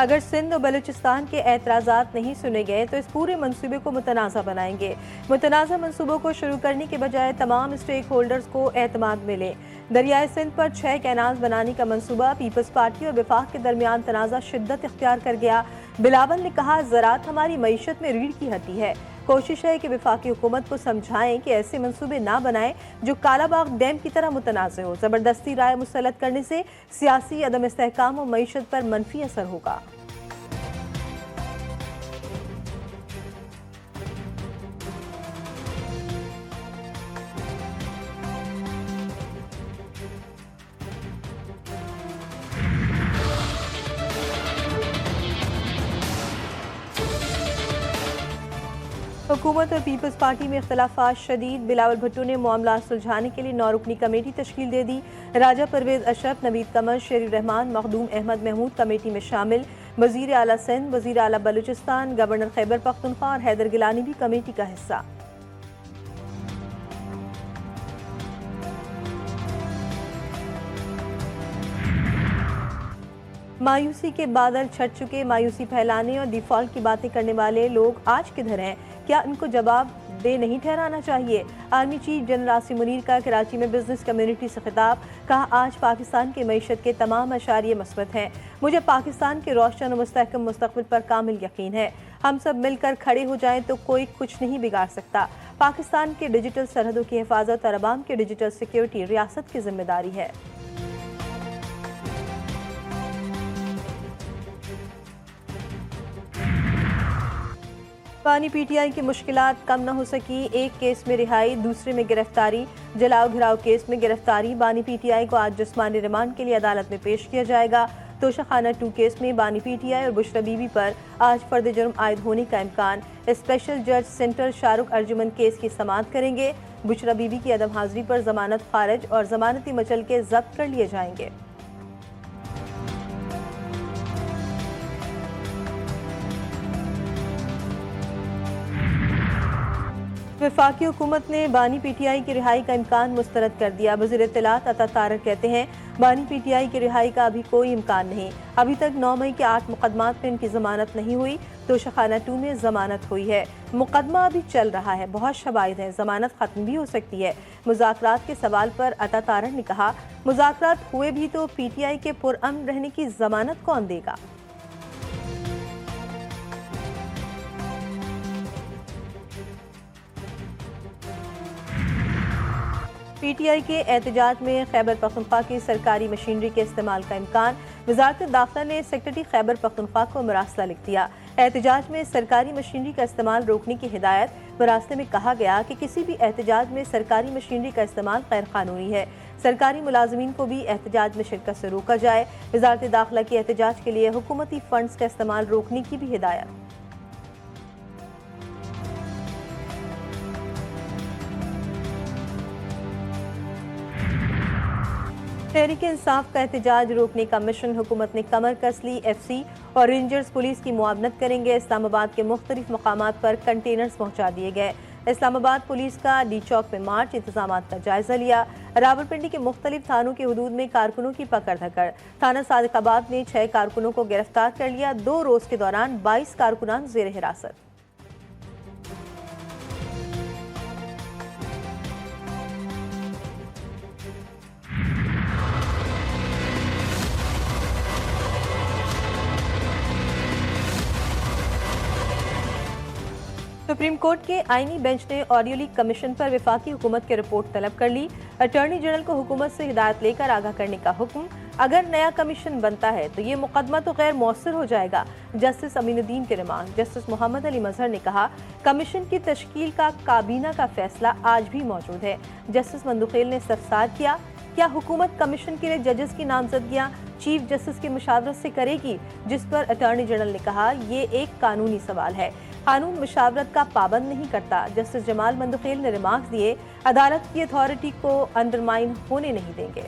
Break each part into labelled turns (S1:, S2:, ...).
S1: अगर सिंध और बलूचिस्तान के एतराज़ात नहीं सुने गए तो इस पूरे मंसूबे को मुतनाज़ा बनाएंगे। मुतनाज़ा मंसूबों को शुरू करने के बजाय तमाम स्टेक होल्डर्स को एतमाद मिले। दरियाए सिंध पर 6 कैनाल बनाने का मंसूबा पीपल्स पार्टी और विफाक के दरमियान तनाज़ा शिद्दत इख्तियार कर गया। बिलावल ने कहा, ज़राअत हमारी मईशत में रीढ़ की हड्डी है। कोशिश है कि विफाकी हुकूमत को समझाएं कि ऐसे मंसूबे ना बनाएं जो कालाबाग डैम की तरह मुतनाज़ हो। ज़बरदस्ती राय मुसल्लत करने से सियासी अदम इस्तेहकाम और मईशत पर मनफी असर होगा। हुकूमत और पीपल्स पार्टी में इख्तलाफात शदीद। बिलावल भुट्टो ने मामला सुलझाने के लिए 9 रुकनी कमेटी तश्कील दे दी। राजा परवेज अशरफ, नवीद कमर, शेर रहमान, मखदूम अहमद महमूद कमेटी में शामिल। वज़ीर आला सिंध, वज़ीर आला बलूचिस्तान, गवर्नर खैबर पख्तूनख्वा और हैदर गिलानी भी कमेटी का हिस्सा। मायूसी के बादल छट चुके। मायूसी फैलाने और डिफॉल्ट की बातें करने वाले लोग आज किधर हैं? क्या इनको जवाब दे नहीं ठहराना चाहिए? Army chief general Asim Munir का कराची में बिजनेस कम्युनिटी से खिताब। कहा, आज पाकिस्तान की मईशत के तमाम अशारिये मस्बत हैं। मुझे पाकिस्तान के रोशन और मुस्तहकम मुस्तकबिल पर कामिल यकीन है। हम सब मिलकर खड़े हो जाएं तो कोई कुछ नहीं बिगाड़ सकता। पाकिस्तान के डिजिटल सरहदों की हिफाजत और अवाम की डिजिटल सिक्योरिटी रियासत की जिम्मेदारी है। पानी पीटीआई की मुश्किलात कम न हो सकी। एक केस में रिहाई, दूसरे में गिरफ्तारी। जलाओ घिराव केस में गिरफ्तारी। बानी पीटीआई को आज जिस्मानी रिमांड के लिए अदालत में पेश किया जाएगा। तोशाखाना 2 केस में बानी पीटीआई और बुशरा बीबी पर आज फर्द जुर्म आयद होने का इम्कान। स्पेशल जज सेंट्रल शाहरुख अर्जुमन केस की समाअत करेंगे। बुशरा बीबी की अदम हाजिरी पर जमानत खारिज और जमानती मचल के जब्त कर लिए जाएंगे। वफाकी हुकूमत ने बानी पीटीआई की रिहाई का इम्कान मुस्तरद कर दिया। वज़ीर इत्तलात अता तारक कहते हैं, बानी पीटीआई की रिहाई का अभी कोई इम्कान नहीं। अभी तक 9 मई के 8 मुकदमात में इनकी जमानत नहीं हुई। तोशाखाना 2 में जमानत हुई है। मुकदमा अभी चल रहा है, बहुत शवाहिद हैं, जमानत खत्म भी हो सकती है। मुज़ाकरात के सवाल पर अता तारक ने कहा, मुज़ाकरात हुए भी तो पीटीआई के पुरअमन रहने की जमानत कौन देगा? पीटीआई के एहतजाज में खैबर पख्तूनख्वा की सरकारी मशीनरी के इस्तेमाल का इम्कान। वज़ारत दाखिला ने सेक्रेटरी खैबर पख्तूनख्वा को मरासला लिख दिया। एहतजाज में सरकारी मशीनरी का इस्तेमाल रोकने की हिदायत। मरासले में कहा गया कि किसी भी एहतजाज में सरकारी मशीनरी का इस्तेमाल गैर कानूनी है। सरकारी मुलाजमीन को भी एहतजाज में शिरकत से रोका जाए। वज़ारत दाखिला की एहतजाज के लिए हुकूमती फंड्स का इस्तेमाल रोकने की भी हिदायत। तहरीक इंसाफ का एहतजाज रोकने का मिशन हुकूमत ने कमर कस ली। एफसी और रेंजर्स पुलिस की मुआवनत करेंगे। इस्लामाबाद के मुख्तलिफ मकामात पर कंटेनर्स पहुंचा दिए गए। इस्लामाबाद पुलिस का डी चौक में मार्च, इंतजामात का जायजा लिया। रावलपिंडी के मुख्तलिफ थानों के हदूद में कारकुनों की पकड़ धकड़। थाना सादिकाबाद ने 6 कारकुनों को गिरफ्तार कर लिया। 2 रोज के दौरान 22 कारकुनान जेर हिरासत। सुप्रीम कोर्ट के आईनी बेंच ने ऑडियो लीक कमीशन पर वफाकी हुकूमत की रिपोर्ट तलब कर ली। अटॉर्नी जनरल को हुकूमत से हिदायत लेकर आगाह करने का हुक्म। अगर नया कमीशन बनता है तो ये मुकदमा तो गैर मौसर हो जाएगा। जस्टिस अमीनुद्दीन के रिमांड। जस्टिस मोहम्मद अली मजहर ने कहा, कमीशन की तश्कील का काबीना का फैसला आज भी मौजूद है। जस्टिस मंदुखेल ने इस्तफसार किया, क्या हुकूमत कमीशन के लिए जजेस की नामजदगियां चीफ जस्टिस की मुशावरत से करेगी? जिस पर अटॉर्नी जनरल ने कहा, ये एक कानूनी सवाल है, कानून मुशावरत का पाबंद नहीं करता। जस्टिस जमाल मंदुखेल ने रिमार्क्स दिए, अदालत की अथॉरिटी को अंडरमाइन होने नहीं देंगे।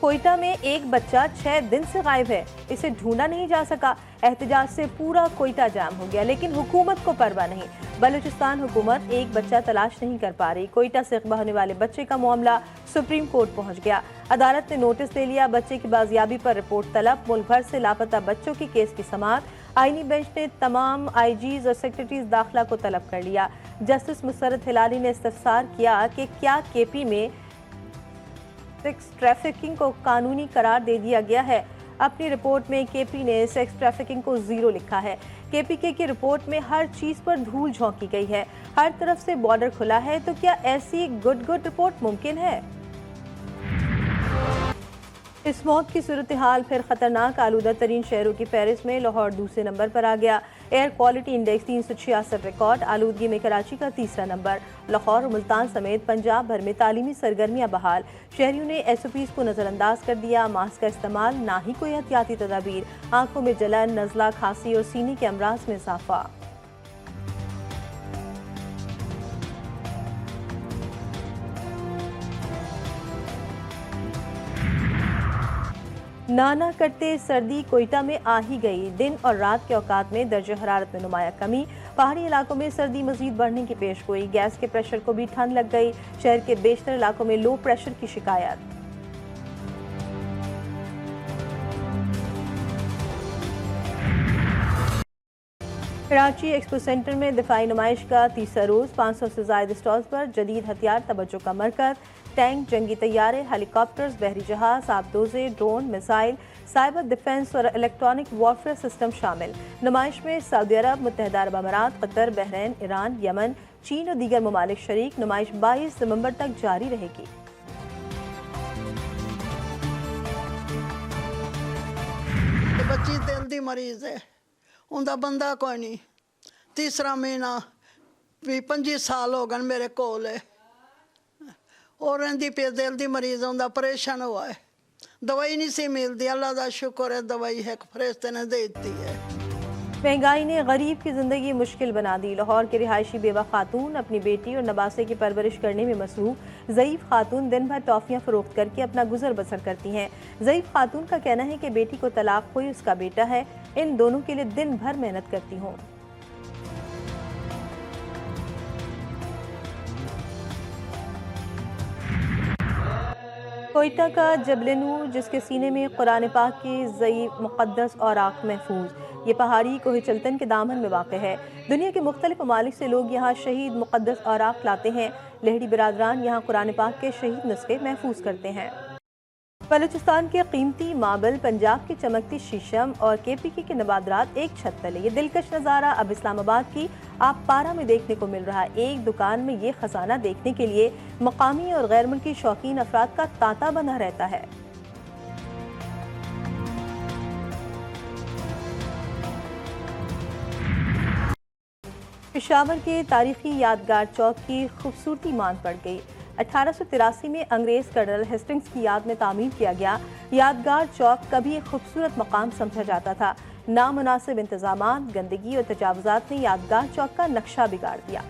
S1: कोयटा में एक बच्चा 6 दिन से गायब है, इसे ढूंढा नहीं जा सका। एहतजाज से पूरा कोयटा जाम हो गया, लेकिन हुकूमत को परवाह नहीं। बलूचिस्तान हुकूमत एक बच्चा तलाश नहीं कर पा रही। कोयटा से अगवा होने वाले बच्चे का मामला सुप्रीम कोर्ट पहुंच गया। अदालत ने नोटिस दे लिया। बच्चे की बाजियाबी पर रिपोर्ट तलब। मुल्क भर से लापता बच्चों की केस की समाअत। आईनी बेंच ने तमाम आईजीज और सेक्रेटरीज दाखिला को तलब कर लिया। जस्टिस मुसर्रत हिलाली ने इस्तफसार किया कि क्या केपी में सेक्स ट्रैफिकिंग को कानूनी करार दे दिया गया है। अपनी रिपोर्ट में केपी ने सेक्स ट्रैफिकिंग को 0 लिखा है। केपीके की रिपोर्ट में हर चीज पर धूल झोंकी गई है। हर तरफ से बॉर्डर खुला है, तो क्या ऐसी गुड रिपोर्ट मुमकिन है? इस मौत की सूरत हाल फिर खतरनाक। आलूदा तरीन शहरों की फहरिस्त में लाहौर दूसरे नंबर पर आ गया। Air quality index 366 record. आलूदगी में कराची का तीसरा नंबर। लाहौर और मुल्तान समेत पंजाब भर में तालीमी सरगर्मियां बहाल। शहरियों ने SOPs को नजरअंदाज कर दिया। मास्क का इस्तेमाल, ना ही कोई एहतियाती तदाबीर। आंखों में जलन, नज़ला, खांसी और सीने के अमराज में इजाफा। ना करते सर्दी कोयटा में आ ही गई। दिन और रात के औकात में दर्जे हरारत में नुमाया कमी। पहाड़ी इलाकों में सर्दी मजीद बढ़ने की पेशगोई। गैस के प्रेशर को भी ठंड लग गई। शहर के बेशतर इलाकों में लो प्रेशर की शिकायत। कराची एक्सपो सेंटर में दिफाई नुमाइश का तीसरा रोज। 500 से ज्यादा स्टॉल्स पर जदीद हथियार तवज्जो का मरकज। टैंक, जंगी तैयारे, हेलीकॉप्टर्स, बहरी जहाज, आबदोजे, ड्रोन, मिसाइल, साइबर डिफेंस और इलेक्ट्रॉनिक वॉरफेयर सिस्टम शामिल। नुमाइश में सऊदी अरब, मुत्तहिदा अरब अमारात, कतर, बहरीन, ईरान, यमन, चीन और दीगर ममालिक शरीक। नुमाइश 22 नवंबर तक जारी रहेगी।
S2: बच्ची दिल दी मरीज है, उनका बंदा कोई नहीं। तीसरा महीना भी 25 साल हो गए मेरे कोल है और रही पे दिल दी मरीज उनका ऑपरेशन हुआ है। दवाई नहीं सी मिलती। अल्लाह का शुक्र है दवाई है फरिश्ते ने दे दी है।
S1: महंगाई ने गरीब की जिंदगी मुश्किल बना दी। लाहौर के रिहायशी बेवा खातून अपनी बेटी और नबासे की परवरिश करने में मसरूफ। ज़ईफ खातून दिन भर टॉफियाँ फरोख्त करके अपना गुजर बसर करती हैं। ज़ईफ खातून का कहना है कि बेटी को तलाक हुई, उसका बेटा है, इन दोनों के लिए दिन भर मेहनत करती हूँ। कोयटा का जबल नूर, जिसके सीने में कुरान पाक की ज़ईफ़ मुक़द्दस और आँख महफूज। ये पहाड़ी कोहे चलतन के दामन में वाक़ है। दुनिया के मुख्तलिफ ममालिक से लोग यहाँ शहीद मुक़द्दस और आँख लाते हैं। लहड़ी बिरादरान यहाँ कुरान पाक के शहीद नुस्खे महफूज करते हैं। बलूचिस्तान के कीमती मार्बल, पंजाब की चमकती शीशम और KPK के नबादरात एक छत तले। ये दिलकश नज़ारा अब इस्लामाबाद की आपपारा में देखने को मिल रहा है। एक दुकान में ये खजाना देखने के लिए मकामी और गैर मुल्की शौकीन अफराद का तांता बना रहता है। पेशावर के तारीखी यादगार चौक की खूबसूरती मान पड़ गई। 1883 में अंग्रेज कर्नल हेस्टिंग्स की याद में तामीर किया गया यादगार चौक कभी एक खूबसूरत मकाम समझा जाता था। नामुनासिब इंतजामात, गंदगी और तजावुजात ने यादगार चौक का नक्शा बिगाड़ दिया।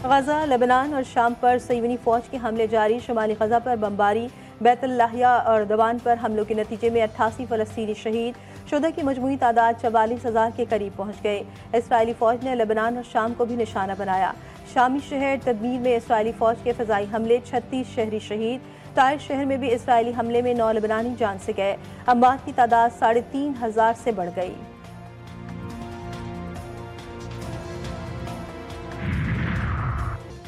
S1: गजा, लेबनान और शाम पर सहीवनी फौज के हमले जारी। शुमाली गजा पर बमबारी, बैतुल लाहिया और दवान पर हमलों के नतीजे में 88 फ़लस्तीनी शहीद। शुदा की मजमूई तादाद 44,000 के करीब पहुँच गए। इसराइली फ़ौज ने लेबनान और शाम को भी निशाना बनाया। शामी शहर तदमीर में इसराइली फ़ौज के फ़िज़ाई हमले, 36 शहरी शहीद। ताइफ शहर में भी इसराइली हमले में 9 लेबनानी जान से गए। अम्बात की तादाद 3,500 से बढ़ गई।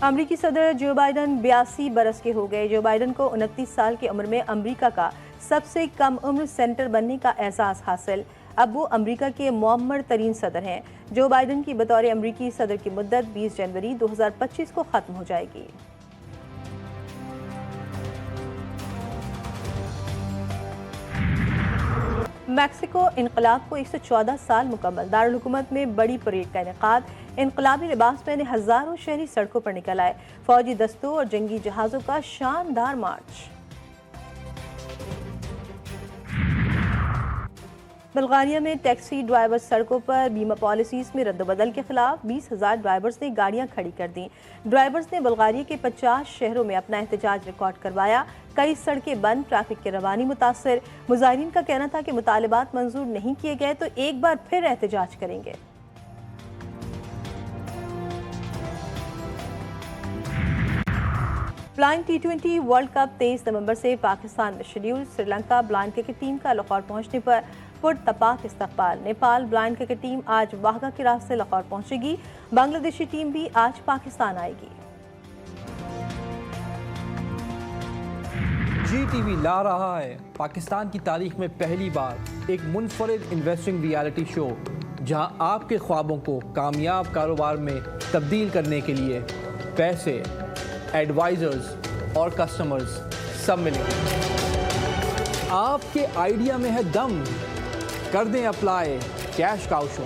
S1: अमरीकी सदर जो बाइडन 82 बरस के हो गए। जो बाइडन को 29 साल की उम्र में अमरीका का सबसे कम उम्र सेनेटर बनने का एजाज़ हासिल। अब वो अमरीका के मुअम्मर तरीन सदर हैं। जो बाइडन की बतौर अमरीकी सदर की मुद्दत 20 जनवरी 2025 को ख़त्म हो जाएगी। मैक्सिको इनकलाब को 114 साल मुकम्मल। दारुल हुकूमत में बड़ी परेड का इनेकाद। इनकलाबी लिबास पहने हज़ारों शहरी सड़कों पर निकल आए। फौजी दस्तों और जंगी जहाज़ों का शानदार मार्च। बल्गारिया में टैक्सी ड्राइवर सड़कों पर बीमा पॉलिसीज में रद्दबदल के खिलाफ 20,000 ड्राइवर्स ने गाड़ियां खड़ी कर दी। ड्राइवर्स ने बल्गारिया के 50 शहरों में अपना एहतजाज रिकॉर्ड करवाया। कई सड़कें बंद, ट्रैफिक की रवानी मुतासर। मुजाहिरीन का कहना था कि मुतालिबात मंजूर नहीं किए गए तो एक बार फिर एहतजाज करेंगे। ब्लाइंड T20 वर्ल्ड कप 23 नवंबर से पाकिस्तान में schedule. Sri Lanka blind cricket team का लाहौर पहुंचने पर पुरतपाक इस्तकबाल। नेपाल ब्लाइंड क्रिकेट टीम आज वाघा के रास्ते लाहौर पहुंचेगी। बांग्लादेशी टीम भी आज पाकिस्तान आएगी।
S3: GTV ला रहा है पाकिस्तान की तारीख में पहली बार एक मुनफरिद इन्वेस्टिंग रियलिटी शो, जहां आपके ख्वाबों को कामयाब कारोबार में तब्दील करने के लिए पैसे, एडवाइजर्स और कस्टमर्स सब मिलेंगे। आपके आइडिया में है दम, कर दें apply cash cow show.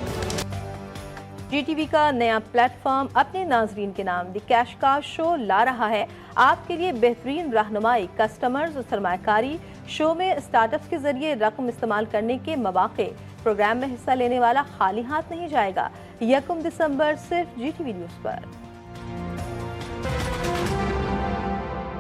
S1: GTV का नया प्लेटफॉर्म अपने नाजरीन के नाम द कैश काउ शो ला रहा है आपके लिए बेहतरीन रहनुमाई, कस्टमर्स और सरमाकारी। शो में स्टार्टअप्स के जरिए रकम इस्तेमाल करने के मौके। प्रोग्राम में हिस्सा लेने वाला खाली हाथ नहीं जाएगा। 1 दिसंबर सिर्फ GTV न्यूज़ पर।